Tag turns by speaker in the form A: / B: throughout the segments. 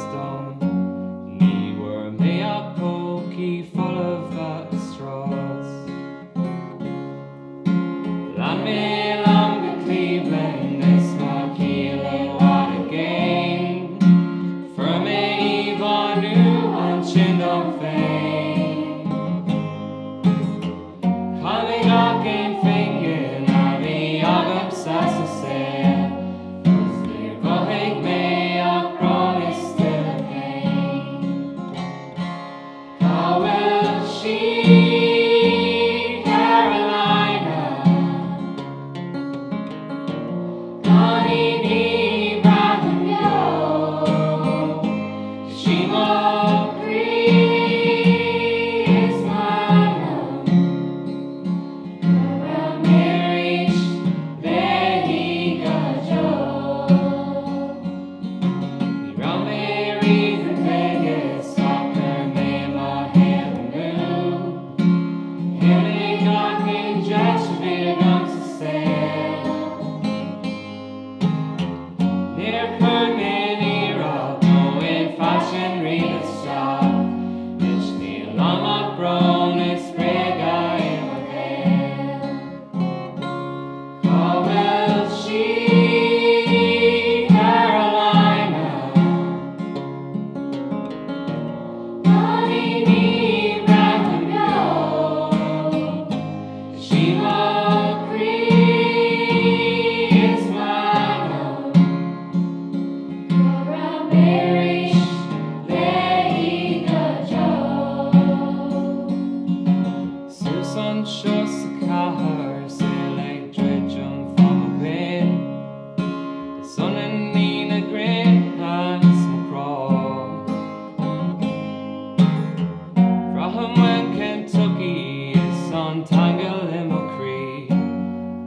A: wisdom. Ní bhfuair méach pócaí full of that strus. Land me long to Cleveland, this my Chiall what a gcéin. For me íomhá nu Ansin don féin. Call me gach and phingin, a bhí agam sasa sail. Mhaigh méach bron is still a pain. Bhfuil she Carolina, Gael Linn Riocaird, she mo is my love. Marriage, they got joy. Round Mary the Vegas, soccer me my hair and blue. Healing gach and just be comes to sail. Near Kerman era, no in fashion read the Stad. Shlí liom brown is sprega íomhá. Bhfuil she Carolina, Gael Linn Riocaird, she mo is my love. Marriage, they got joy. Susan shows the car, say like dredging from a wind. The sun and Nina grin has some crawl. From when Kentucky is on tangle in Creek.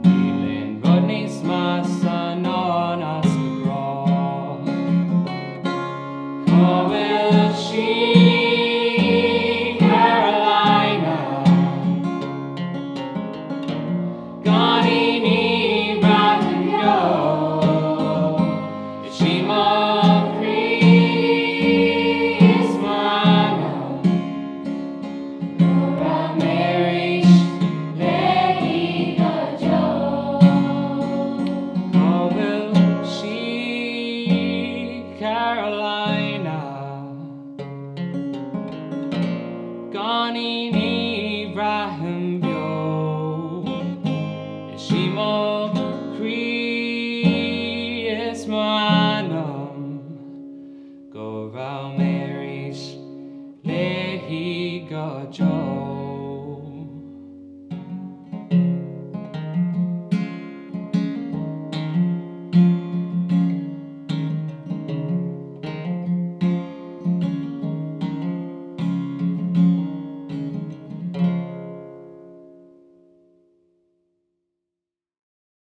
A: Feeling Rodney's my son on us McGraw. Bhfuil she Carolina, Gael Linn Riocaird, she mo is my love. Marriage, they got joy. Bhfuil she Carolina, Gael Linn Riocaird, she mo is my